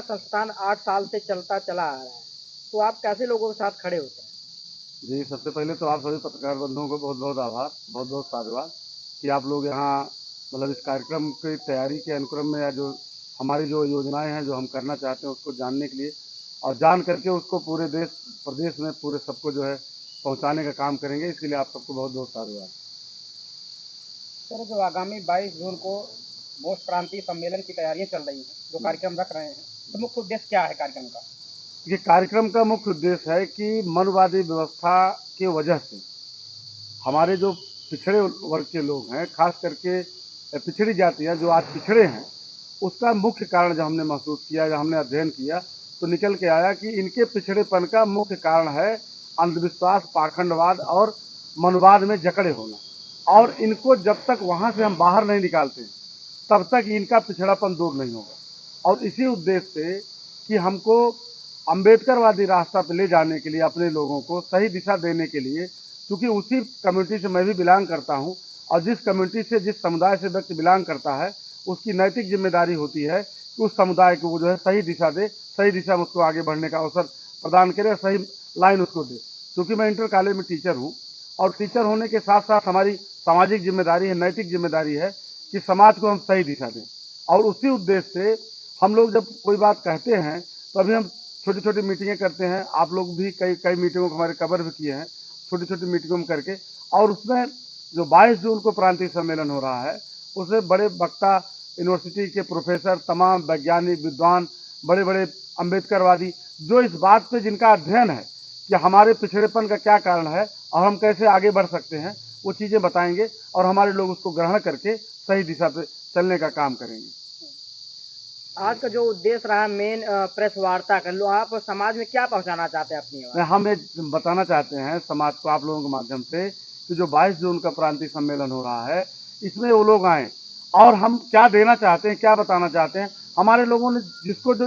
संस्थान 8 साल से चलता चला आ रहा है, तो आप कैसे लोगों के साथ खड़े होते हैं? जी, सबसे पहले तो आप सभी पत्रकार बंधुओं को बहुत-बहुत आभार, बहुत-बहुत साधुवाद कि आप लोग यहाँ मतलब इस कार्यक्रम की तैयारी के अनुक्रम में या जो हमारी जो योजनाएँ हैं, जो हम करना चाहते हैं, उसको जानने के लिए और जान करके उसको पूरे देश प्रदेश में पूरे सबको जो है पहुँचाने का काम करेंगे। इसके लिए आप सबको बहुत-बहुत साधुवाद। सर, जो आगामी 22 जून को भोज प्रांतीय सम्मेलन की तैयारियां चल रही हैं, जो कार्यक्रम रख रहे हैं, तो मुख्य उद्देश्य क्या है कार्यक्रम का? ये कार्यक्रम का मुख्य उद्देश्य है कि मनवादी व्यवस्था की वजह से हमारे जो पिछड़े वर्ग के लोग हैं, खास करके पिछड़ी जातियाँ जो आज पिछड़े हैं, उसका मुख्य कारण जब हमने महसूस किया, जब हमने अध्ययन किया, तो निकल के आया कि इनके पिछड़ेपन का मुख्य कारण है अंधविश्वास, पाखंडवाद और मनवाद में जकड़े होना। और इनको जब तक वहाँ से हम बाहर नहीं निकालते, तब तक इनका पिछड़ापन दूर नहीं होगा। और इसी उद्देश्य से कि हमको अम्बेडकरवादी रास्ता पे ले जाने के लिए अपने लोगों को सही दिशा देने के लिए, क्योंकि उसी कम्युनिटी से मैं भी बिलोंग करता हूँ और जिस कम्युनिटी से जिस समुदाय से व्यक्ति बिलोंग करता है, उसकी नैतिक जिम्मेदारी होती है कि उस समुदाय को वो जो है सही दिशा दे, सही दिशा में उसको आगे बढ़ने का अवसर प्रदान करे, सही लाइन उसको दे। क्योंकि मैं इंटर कॉलेज में टीचर हूँ और टीचर होने के साथ साथ हमारी सामाजिक जिम्मेदारी है, नैतिक जिम्मेदारी है कि समाज को हम सही दिशा दें। और उसी उद्देश्य से हम लोग जब कोई बात कहते हैं तो अभी हम छोटी छोटी मीटिंगें करते हैं। आप लोग भी कई कई मीटिंगों को हमारे कवर भी किए हैं, छोटी छोटी मीटिंगों में करके। और उसमें जो 22 जून को प्रांतीय सम्मेलन हो रहा है, उसमें बड़े वक्ता, यूनिवर्सिटी के प्रोफेसर, तमाम वैज्ञानिक, विद्वान, बड़े बड़े अम्बेडकरवादी, जो इस बात पे जिनका अध्ययन है कि हमारे पिछड़ेपन का क्या कारण है और हम कैसे आगे बढ़ सकते हैं, वो चीज़ें बताएंगे और हमारे लोग उसको ग्रहण करके सही दिशा पे चलने का काम करेंगे। आज का जो उद्देश्य रहा मेन प्रेस वार्ता का, लो आप समाज में क्या पहुंचाना चाहते हैं अपनी बात? हम ये बताना चाहते हैं समाज को आप लोगों के माध्यम से कि जो 22 जून का प्रांतीय सम्मेलन हो रहा है, इसमें वो लोग आए और हम क्या देना चाहते हैं, क्या बताना चाहते हैं। हमारे लोगों ने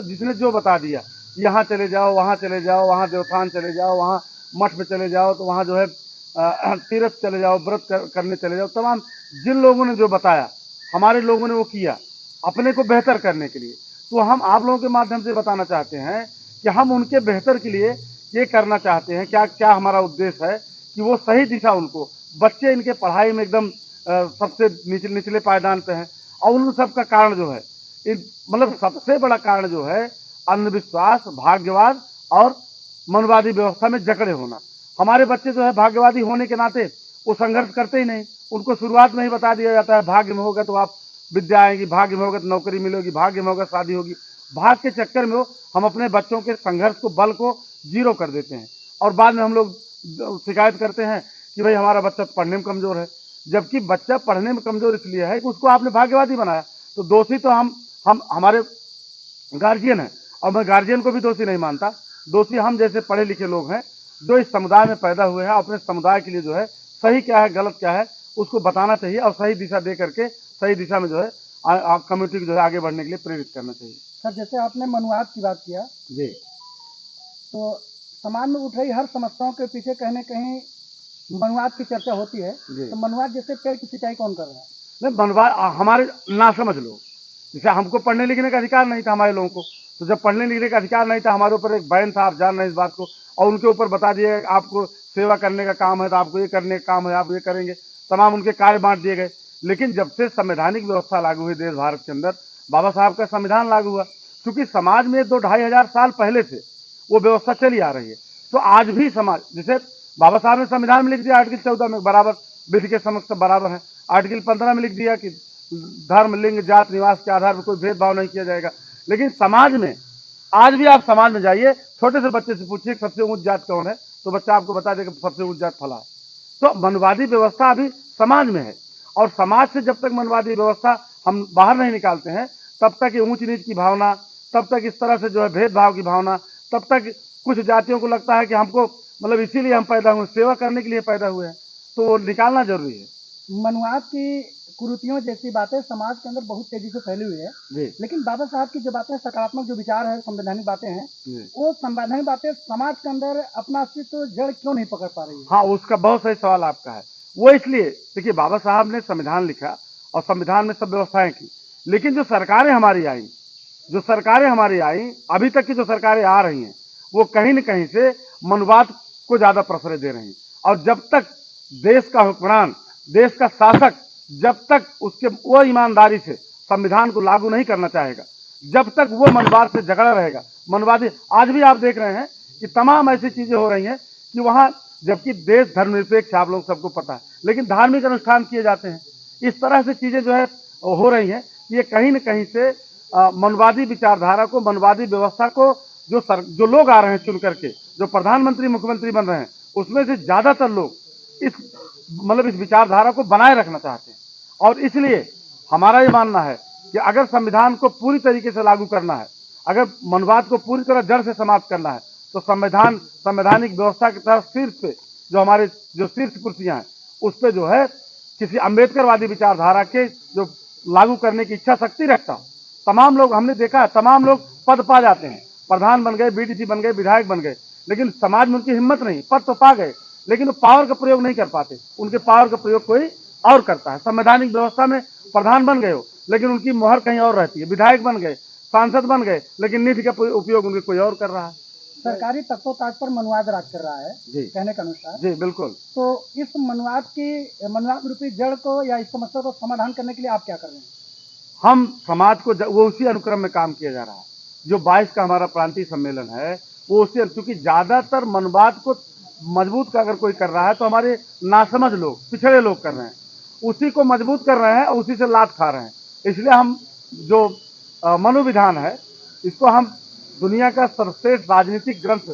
जिसने जो बता दिया, यहाँ चले जाओ, वहाँ चले जाओ, वहाँ देवस्थान चले जाओ, वहाँ मठ में चले जाओ, तो वहाँ जो है तीर्थ चले जाओ, व्रत करने चले जाओ, तमाम जिन लोगों ने जो बताया, हमारे लोगों ने वो किया अपने को बेहतर करने के लिए। तो हम आप लोगों के माध्यम से बताना चाहते हैं कि हम उनके बेहतर के लिए ये करना चाहते हैं, क्या क्या हमारा उद्देश्य है कि वो सही दिशा उनको, बच्चे इनके पढ़ाई में एकदम सबसे निचले पायदान पे हैं और उन सब का कारण जो है, मतलब सबसे बड़ा कारण जो है अंधविश्वास, भाग्यवाद और मनवादी व्यवस्था में जकड़े होना। हमारे बच्चे जो है भाग्यवादी होने के नाते वो संघर्ष करते ही नहीं। उनको शुरुआत में ही बता दिया जाता है भाग्य में होगा तो आप विद्या आएगी, भाग्य में होगा तो नौकरी मिलेगी, भाग्य में होगा शादी होगी। भाग के चक्कर में हम अपने बच्चों के संघर्ष को, बल को जीरो कर देते हैं और बाद में हम लोग शिकायत करते हैं कि भाई हमारा बच्चा पढ़ने में कमजोर है। जबकि बच्चा पढ़ने में कमजोर इसलिए है कि उसको आपने भाग्यवादी बनाया। तो दोषी तो हम हमारे गार्जियन है और मैं गार्जियन को भी दोषी नहीं मानता। दोषी हम जैसे पढ़े लिखे लोग हैं जो इस समुदाय में पैदा हुए हैं। अपने समुदाय के लिए जो है सही क्या है, गलत क्या है, उसको बताना चाहिए और सही दिशा दे करके सही दिशा में जो है कम्युनिटी को जो है आगे बढ़ने के लिए प्रेरित करना चाहिए। सर, जैसे आपने मनुवाद की बात किया, जी, तो समाज में उठ रही हर समस्याओं के पीछे कहीं न कहीं मनुवाद की चर्चा होती है। जी। तो मनुवाद जैसे पेड़ की सिंचाई कौन कर रहा है? नहीं, बनवा हमारे ना समझ लो, जैसे हमको पढ़ने लिखने का अधिकार नहीं था हमारे लोगों को। तो जब पढ़ने लिखने का अधिकार नहीं था, हमारे ऊपर एक बैन था, आप जान रहे हैं इस बात को, और उनके ऊपर बता दिए आपको सेवा करने का काम है तो आपको ये करने का काम है, आप ये करेंगे। तमाम उनके कार्य बांट दिए गए। लेकिन जब से संवैधानिक व्यवस्था लागू हुई देश भारत के अंदर, बाबा साहब का संविधान लागू हुआ, क्योंकि समाज में 2-2.5 हजार साल पहले से वो व्यवस्था चली आ रही है। तो आज भी समाज, जैसे बाबा साहब ने संविधान में लिख दिया आर्टिकल 14 में बराबर विधि के समक्ष सब बराबर है। आर्टिकल 15 में लिख दिया कि धर्म, लिंग, जात, निवास के आधार पर कोई भेदभाव नहीं किया जाएगा। लेकिन समाज में आज भी, आप समाज में जाइए, छोटे से बच्चे से पूछिए सबसे ऊंच जात कौन है, तो बच्चा आपको बता देगा सबसे ऊंच जात फला है। तो मनवादी व्यवस्था अभी समाज में है और समाज से जब तक मनवादी व्यवस्था हम बाहर नहीं निकालते हैं, तब तक ये ऊंच नीच की भावना, तब तक इस तरह से जो है भेदभाव की भावना, तब तक कुछ जातियों को लगता है कि हमको मतलब इसीलिए हम पैदा हुए, सेवा करने के लिए पैदा हुए हैं, तो वो निकालना जरूरी है। मनुवाद की कुरीतियों जैसी बातें समाज के अंदर बहुत तेजी से फैली हुई है। जी, लेकिन बाबा साहब की जो बातें, सकारात्मक जो विचार है, संवैधानिक बातें हैं, जी। वो संवैधानिक बातें समाज के अंदर अपना अस्तित्व जड़ क्यों नहीं पकड़ पा रही है? हाँ, उसका बहुत सही सवाल आपका है। वो इसलिए, देखिए बाबा साहब ने संविधान लिखा और संविधान में सब व्यवस्थाएं की, लेकिन जो सरकारें हमारी आई, जो सरकारें हमारी आई, अभी तक की जो सरकारें आ रही हैं, वो कहीं न कहीं से मनुवाद को ज्यादा प्रश्रय दे रही हैं। और जब तक देश का हुक्मरान, देश का शासक जब तक उसके वो ईमानदारी से संविधान को लागू नहीं करना चाहेगा, जब तक वो मनुवाद से झगड़ा रहेगा, मनुवादी आज भी आप देख रहे हैं कि तमाम ऐसी चीजें हो रही हैं कि वहां, जबकि देश धर्मनिरपेक्ष आप लोग सबको पता है, लेकिन धार्मिक अनुष्ठान किए जाते हैं। इस तरह से चीजें जो है हो रही हैं, ये कहीं न कहीं से मनवादी विचारधारा को, मनवादी व्यवस्था को जो लोग आ रहे हैं चुन करके, जो प्रधानमंत्री मुख्यमंत्री बन रहे हैं, उसमें से ज्यादातर लोग इस इस विचारधारा को बनाए रखना चाहते हैं। और इसलिए हमारा ये मानना है कि अगर संविधान को पूरी तरीके से लागू करना है, अगर मनवाद को पूरी तरह जड़ से समाप्त करना है, तो संवैधानिक व्यवस्था की तरफ शीर्ष पे जो हमारे जो शीर्ष कुर्सियां हैं, उस पे जो है किसी अम्बेडकरवादी विचारधारा के जो लागू करने की इच्छा शक्ति रखता हो। तमाम लोग हमने देखा है, तमाम लोग पद पा जाते हैं, प्रधान बन गए, बीडीसी बन गए, विधायक बन गए, लेकिन समाज में उनकी हिम्मत नहीं, पद तो पा गए लेकिन वो पावर का प्रयोग नहीं कर पाते। उनके पावर का प्रयोग कोई और करता है। संवैधानिक व्यवस्था में प्रधान बन गए हो, लेकिन उनकी मोहर कहीं और रहती है। विधायक बन गए, सांसद बन गए, लेकिन निधि का उपयोग उनके कोई और कर रहा है। सरकारी तख्तों ताज पर मनुवाद राज कर रहा है जी, कहने के अनुसार। जी बिल्कुल। तो इस मनुवाद रूपी जड़ को या इस समस्या को समाधान करने के लिए आप क्या कर रहे हैं? हम समाज को वो उसी अनुक्रम में काम किया जा रहा है जो 22 का हमारा प्रांतीय सम्मेलन है, वो उसी, क्योंकि ज्यादातर मनवाद को मजबूत का अगर कोई कर रहा है तो हमारे नासमझ लोग, पिछड़े लोग कर रहे हैं, उसी को मजबूत कर रहे हैं और उसी से लात खा रहे हैं। इसलिए हम जो मनोविधान है, इसको हम दुनिया का सर्वश्रेष्ठ राजनीतिक ग्रंथ,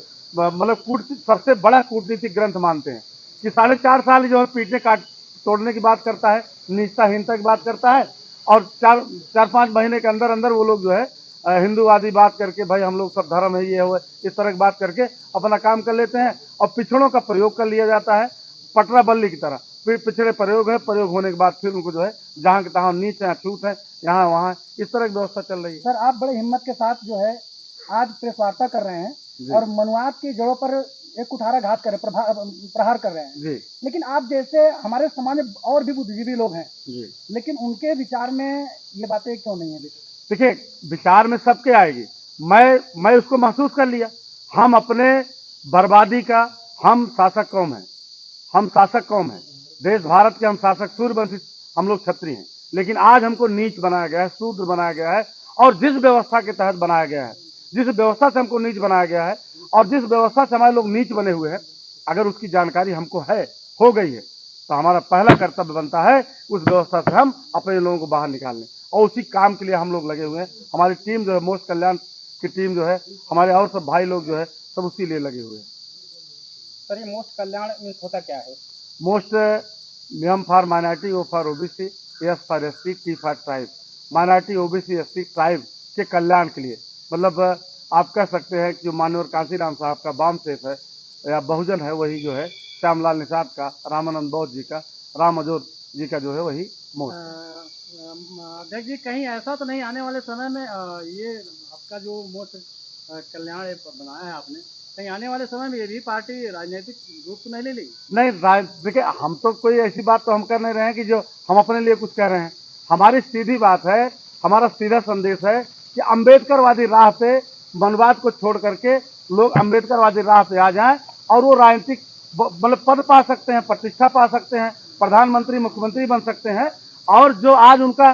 सबसे बड़ा कूटनीतिक ग्रंथ मानते हैं कि 4.5 साल जो है पीटने काट तोड़ने की बात करता है, निष्ठाहीनता की बात करता है, और 4-5 महीने के अंदर अंदर वो लोग जो है हिंदूवादी बात करके, भाई हम लोग सब धर्म है, ये हुआ, इस तरह की बात करके अपना काम कर लेते हैं। और पिछड़ों का प्रयोग कर लिया जाता है पटरा बल्ली की तरह। फिर पिछड़े प्रयोग है, प्रयोग होने के बाद फिर उनको जो है जहाँ के तहाँ नीच है, छूट है, यहाँ वहाँ, इस तरह की व्यवस्था चल रही है। सर, आप बड़े हिम्मत के साथ जो है आज प्रेस वार्ता कर रहे हैं और मनुवाद की जड़ों पर एक कुठाराघात कर प्रहार कर रहे हैं जी। लेकिन आप जैसे हमारे समाज में और भी बुद्धिजीवी लोग हैं जी, लेकिन उनके विचार में ये बातें क्यों नहीं है? देखिए, विचार में सबके आएगी। मैं उसको महसूस कर लिया। हम अपने बर्बादी का, हम शासक कौम है, हम शासक कौम है, देश भारत के हम शासक, सूर्यवंशी हम लोग क्षत्रिय हैं, लेकिन आज हमको नीच बनाया गया है, शूद्र बनाया गया है। और जिस व्यवस्था के तहत बनाया गया है, जिस व्यवस्था से हमको नीच बनाया गया है और जिस व्यवस्था से हमारे लोग नीच बने हुए हैं, अगर उसकी जानकारी हमको है, हो गई है, तो हमारा पहला कर्तव्य बनता है उस व्यवस्था से हम अपने लोगों को बाहर निकालने, और उसी काम के लिए हम लोग लगे हुए हैं। हमारी टीम जो है, मोस्ट कल्याण की टीम जो है, हमारे और सब भाई लोग जो है, सब उसी लिए लगे हुए हैं। सर, ये मोस्ट कल्याण मीन्स होता क्या है? Most M for minority, O for OBC, S for ST, T for tribe. Minority, OBC, ST, tribe के कल्याण के लिए, मतलब आप कह सकते हैं कि जो माननीय कांशीराम साहब का बाम सेफ है या बहुजन है, वही जो है श्यामलाल निषाद का, रामानंद बौद्ध जी का, राम अजोर जी का जो है वही मोस्ट। अध्यक्ष जी, कहीं ऐसा तो नहीं आने वाले समय में ये आपका जो मोस्ट कल्याण बनाया है आपने, कहीं आने वाले समय में ये भी पार्टी राजनीतिक रूप तो नहीं ले ली? नहीं, देखिए, हम तो कोई ऐसी बात तो हम कर नहीं रहे हैं कि जो हम अपने लिए कुछ कह रहे हैं। हमारी सीधी बात है, हमारा सीधा संदेश है कि अम्बेडकरवादी राह पे मनवाद को छोड़ करके लोग अम्बेडकरवादी राह पे आ जाएं और वो राजनीतिक पद पा सकते हैं, प्रतिष्ठा पा सकते हैं, प्रधानमंत्री मुख्यमंत्री बन सकते हैं। और जो आज उनका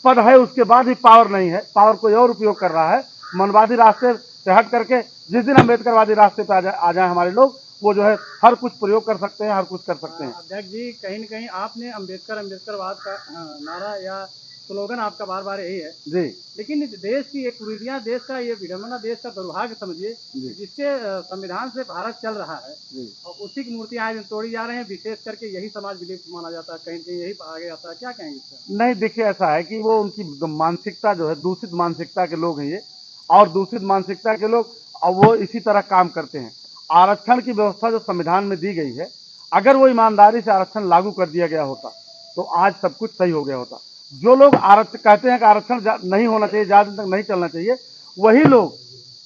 पद है, उसके बाद भी पावर नहीं है, पावर कोई और उपयोग कर रहा है, मनवादी रास्ते से हट करके जिस दिन अम्बेडकरवादी रास्ते पे आ जाए हमारे लोग, वो जो है हर कुछ प्रयोग कर सकते हैं, हर कुछ कर सकते हैं। अध्यक्ष जी, कहीं न कहीं आपने अम्बेडकरवाद का नारा या स्लोगन आपका बार बार यही है जी, लेकिन देश की एक कुरीतियां, देश का ये विडम्बना, देश का दुर्भाग्य समझिए, जिसके संविधान से भारत चल रहा है जी, और उसी की मूर्तियां आज तोड़ी जा रहे हैं। विशेष करके यही समाज विलिप्त माना जाता है, कहीं कहीं यही आगे आता है। क्या कहेंगे इसका? नहीं, देखिए, ऐसा है कि वो उनकी मानसिकता जो है, दूषित मानसिकता के लोग हैं ये, और दूषित मानसिकता के लोग, और वो इसी तरह काम करते हैं। आरक्षण की व्यवस्था जो संविधान में दी गई है, अगर वो ईमानदारी से आरक्षण लागू कर दिया गया होता तो आज सब कुछ सही हो गया होता। जो लोग आरक्षण कहते हैं कि आरक्षण नहीं होना चाहिए, ज्यादा दिन तक नहीं चलना चाहिए, वही लोग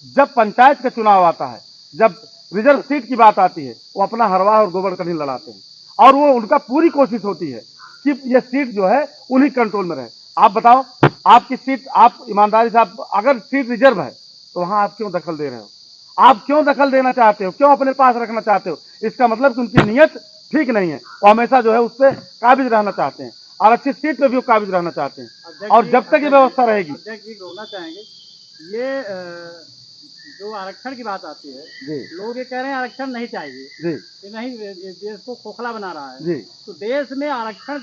जब पंचायत का चुनाव आता है, जब रिजर्व सीट की बात आती है, वो अपना हरवा और गोबर कहीं लड़ाते हैं, और वो उनका पूरी कोशिश होती है कि ये सीट जो है उन्हीं कंट्रोल में रहे। आप बताओ, आपकी सीट, आप ईमानदारी से, आप अगर सीट रिजर्व है तो वहां आप क्यों दखल दे रहे हो? आप क्यों दखल देना चाहते हो? क्यों अपने पास रखना चाहते हो? इसका मतलब कि उनकी नीयत ठीक नहीं है, वो हमेशा जो है उससे काबिज रहना चाहते हैं, आरक्षित सीट पे भी वो काबिज रहना चाहते हैं। और जब तक ये व्यवस्था रहेगी, अध्यक्ष जी बोलना चाहेंगे, ये जो आरक्षण की बात आती है, जी, लोग ये कह रहे हैं आरक्षण नहीं चाहिए जी, कि नहीं, ये देश को खोखला बना रहा है। जी, तो देश में आरक्षण,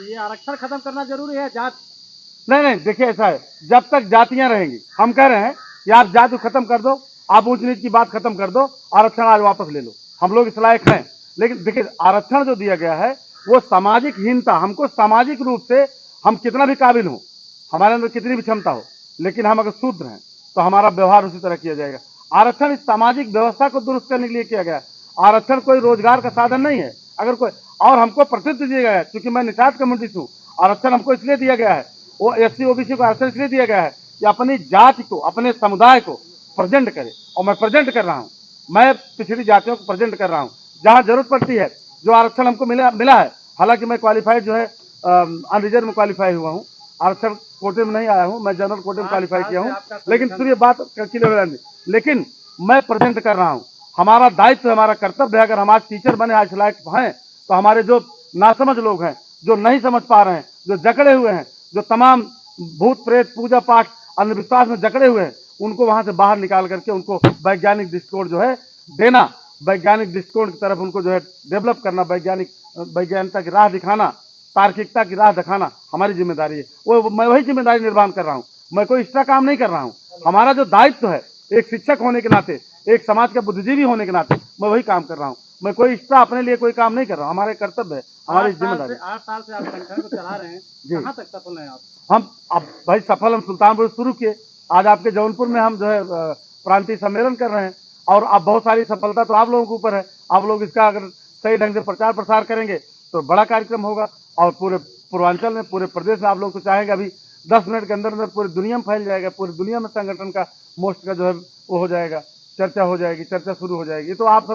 ये आरक्षण खत्म करना जरूरी है, जात? नहीं नहीं, देखिए ऐसा है, जब तक जातियां रहेंगी, हम कह रहे हैं कि आप जाति को खत्म कर दो, आप ऊंच नीच की बात खत्म कर दो, आरक्षण आज वापस ले लो, हम लोग इस लायक हैं। लेकिन देखिए, आरक्षण जो दिया गया है वो सामाजिक हीनता, हमको सामाजिक रूप से हम कितना भी काबिल हो, हमारे अंदर कितनी भी क्षमता हो, लेकिन हम अगर शूद्र हैं तो हमारा व्यवहार उसी तरह किया जाएगा। आरक्षण इस सामाजिक व्यवस्था को दुरुस्त करने के लिए किया गया। आरक्षण कोई रोजगार का साधन नहीं है। अगर कोई, और हमको प्रतिनिधि दिया गया है, क्योंकि मैं निषाद कम्युनिटी से हूँ, आरक्षण हमको इसलिए दिया गया है, वो एससी ओबीसी को आरक्षण इसलिए दिया गया है कि अपनी जाति को, अपने समुदाय को प्रेजेंट करे, और मैं प्रेजेंट कर रहा हूँ, मैं पिछड़ी जातियों को प्रेजेंट कर रहा हूँ। जहाँ जरूरत पड़ती है, जो आरक्षण हमको मिला है, हालांकि मैं क्वालिफाइड जो है अनरिजर्व में क्वालिफाई हुआ हूँ, आरक्षण कोटे में नहीं आया हूँ, मैं जनरल कोटे में क्वालिफाई किया हूँ, लेकिन सुनिए बात क्लियर, लेकिन मैं प्रेजेंट कर रहा हूँ। हमारा दायित्व है, हमारा कर्तव्य है। अगर हम आज टीचर बने, आज लायक हैं, तो हमारे जो नासमझ लोग हैं, जो नहीं समझ पा रहे हैं, जो जकड़े हुए हैं, जो तमाम भूत प्रेत पूजा पाठ अंधविश्वास में जकड़े हुए हैं, उनको वहां से बाहर निकाल करके उनको वैज्ञानिक दृष्टिकोण जो है देना, वैज्ञानिक दृष्टिकोण की तरफ उनको जो है डेवलप करना, वैज्ञानिकता की राह दिखाना, तार्किकता की राह दिखाना हमारी जिम्मेदारी है। वो मैं वही जिम्मेदारी निर्वहन कर रहा हूँ, मैं कोई एक्स्ट्रा काम नहीं कर रहा हूँ। हमारा जो दायित्व है, एक शिक्षक होने के नाते, एक समाज का बुद्धिजीवी होने के नाते, मैं वही काम कर रहा हूँ। मैं कोई एक्स्ट्रा अपने लिए कोई काम नहीं कर रहा हूँ, हमारे कर्तव्य है, हमारी जिम्मेदारी। 8 साल से आप संगठन को चला रहे हैं, कहाँ तक सफल हैं आप? हम अब भाई सफल, हम सुल्तानपुर से शुरू किए, आज आपके जौनपुर में हम जो है प्रांतीय सम्मेलन कर रहे हैं, और अब बहुत सारी सफलता तो आप लोगों के ऊपर है। आप लोग इसका अगर सही ढंग से प्रचार प्रसार करेंगे तो बड़ा कार्यक्रम होगा, और पूरे पूर्वांचल में, पूरे प्रदेश में आप लोग तो चाहेंगे अभी 10 मिनट के अंदर अंदर पूरी दुनिया में फैल जाएगा, पूरी दुनिया में संगठन का मोस्ट का जो है वो हो जाएगा, चर्चा हो जाएगी, चर्चा शुरू हो जाएगी। तो आप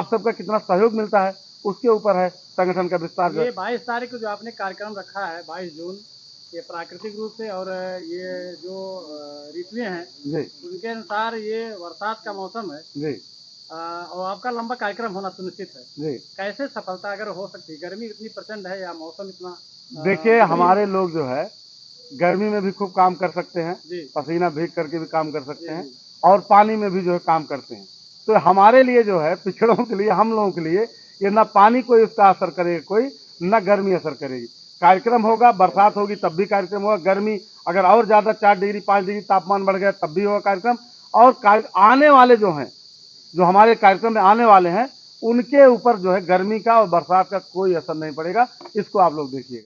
सबका कितना सहयोग मिलता है उसके ऊपर है संगठन का विस्तार। ये 22 तारीख को जो आपने कार्यक्रम रखा है, 22 जून, ये प्राकृतिक रूप से, और ये जो ऋतुएं हैं जी, उनके अनुसार ये बरसात का मौसम है जी, और आपका लंबा कार्यक्रम होना सुनिश्चित है। जी। कैसे सफलता अगर हो सकती है? गर्मी इतनी प्रचंड है या मौसम इतना देखिए, हमारे लोग जो है गर्मी में भी खूब काम कर सकते हैं, जी, पसीना भीग करके भी काम कर सकते हैं, जी। और पानी में भी जो है काम करते हैं। तो हमारे लिए जो है, पिछड़ों के लिए, हम लोगों के लिए, ये ना पानी कोई उसका असर करेगा, कोई ना गर्मी असर करेगी। कार्यक्रम होगा, बरसात होगी तब भी कार्यक्रम होगा, गर्मी अगर और ज्यादा 4 डिग्री 5 डिग्री तापमान बढ़ गया तब भी होगा कार्यक्रम। और आने वाले जो हैं, जो हमारे कार्यक्रम में आने वाले हैं, उनके ऊपर जो है गर्मी का और बरसात का कोई असर नहीं पड़ेगा। इसको आप लोग देखिएगा।